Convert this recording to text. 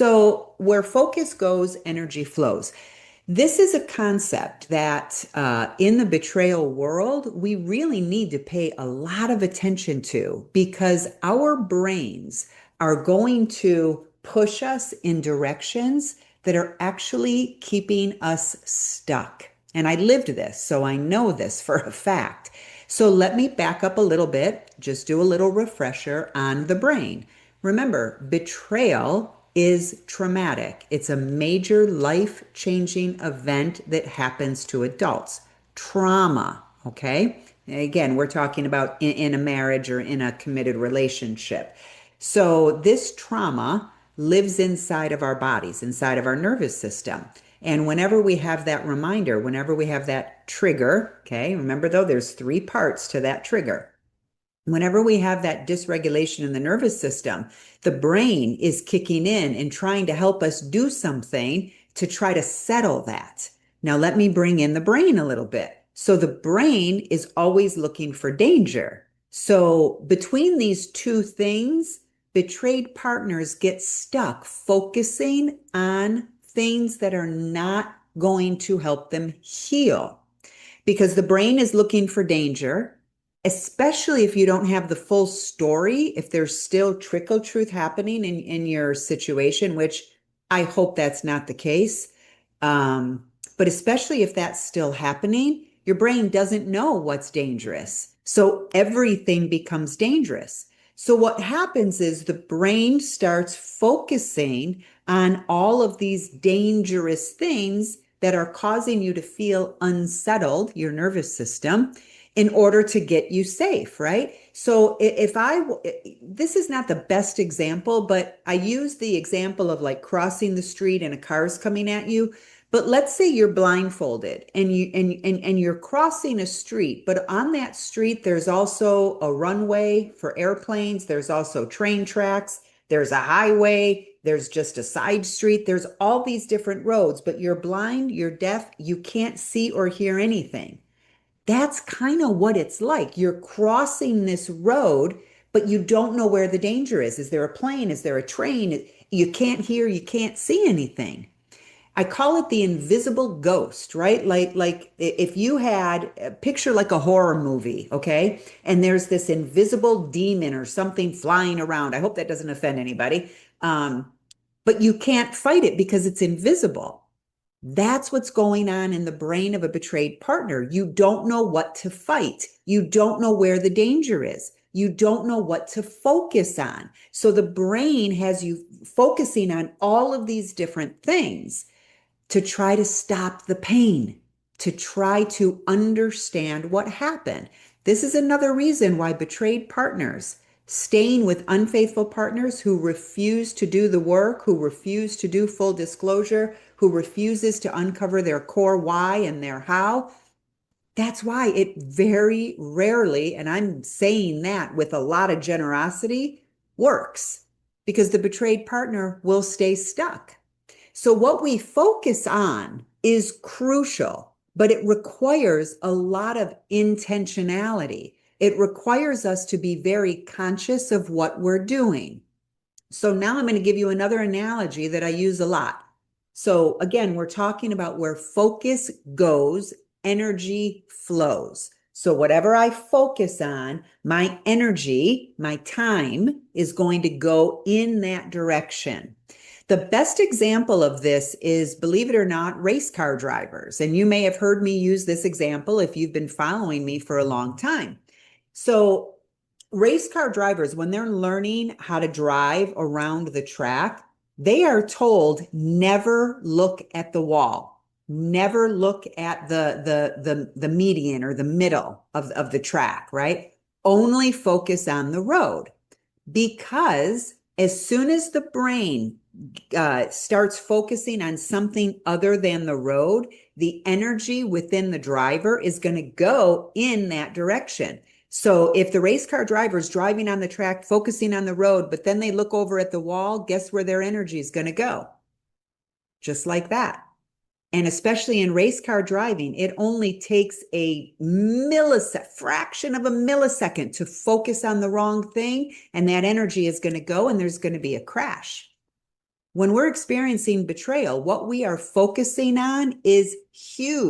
So, where focus goes, energy flows. This is a concept that in the betrayal world, we really need to pay a lot of attention to because our brains are going to push us in directions that are actually keeping us stuck. And I lived this, so I know this for a fact. So let me back up a little bit, just do a little refresher on the brain. Remember, betrayal is traumatic. It's a major life changing event that happens to adults. Trauma, okay? Again, we're talking about in a marriage or in a committed relationship. So, this trauma lives inside of our bodies, inside of our nervous system. And whenever we have that reminder, whenever we have that trigger, okay, remember though, there's three parts to that trigger. Whenever we have that dysregulation in the nervous system, the brain is kicking in and trying to help us do something to try to settle that. Now, let me bring in the brain a little bit. So, the brain is always looking for danger. So, between these two things, betrayed partners get stuck focusing on things that are not going to help them heal because the brain is looking for danger, especially if you don't have the full story, if there's still trickle truth happening in your situation, which I hope that's not the case. But especially if that's still happening, your brain doesn't know what's dangerous. So everything becomes dangerous. So what happens is the brain starts focusing on all of these dangerous things that are causing you to feel unsettled, your nervous system, in order to get you safe, right? So this is not the best example, but I use the example of like crossing the street and a car's coming at you. But let's say you're blindfolded and you're crossing a street, but on that street there's also a runway for airplanes, there's also train tracks, there's a highway, there's just a side street, there's all these different roads, but you're blind, you're deaf, you can't see or hear anything. That's kind of what it's like. You're crossing this road, but you don't know where the danger is. Is there a plane? Is there a train? You can't hear, you can't see anything. I call it the invisible ghost, right? Like if you had a picture like a horror movie, okay? And there's this invisible demon or something flying around. I hope that doesn't offend anybody. But you can't fight it because it's invisible. That's what's going on in the brain of a betrayed partner. You don't know what to fight. You don't know where the danger is. You don't know what to focus on. So the brain has you focusing on all of these different things to try to stop the pain, to try to understand what happened. This is another reason why betrayed partners, staying with unfaithful partners who refuse to do the work, who refuse to do full disclosure, who refuses to uncover their core why and their how, that's why it very rarely, and I'm saying that with a lot of generosity, works because the betrayed partner will stay stuck. So, what we focus on is crucial, but it requires a lot of intentionality. It requires us to be very conscious of what we're doing. So, now I'm going to give you another analogy that I use a lot. So, again, we're talking about where focus goes, energy flows. So, whatever I focus on, my energy, my time is going to go in that direction. The best example of this is, believe it or not, race car drivers. And you may have heard me use this example if you've been following me for a long time. So, race car drivers, when they're learning how to drive around the track, they are told never look at the wall, never look at the median or the middle of the track, right? Only focus on the road because as soon as the brain starts focusing on something other than the road, the energy within the driver is going to go in that direction. So if the race car driver is driving on the track, focusing on the road, but then they look over at the wall, guess where their energy is going to go? Just like that. And especially in race car driving, it only takes a millisecond, fraction of a millisecond to focus on the wrong thing. And that energy is going to go and there's going to be a crash. When we're experiencing betrayal, what we are focusing on is huge.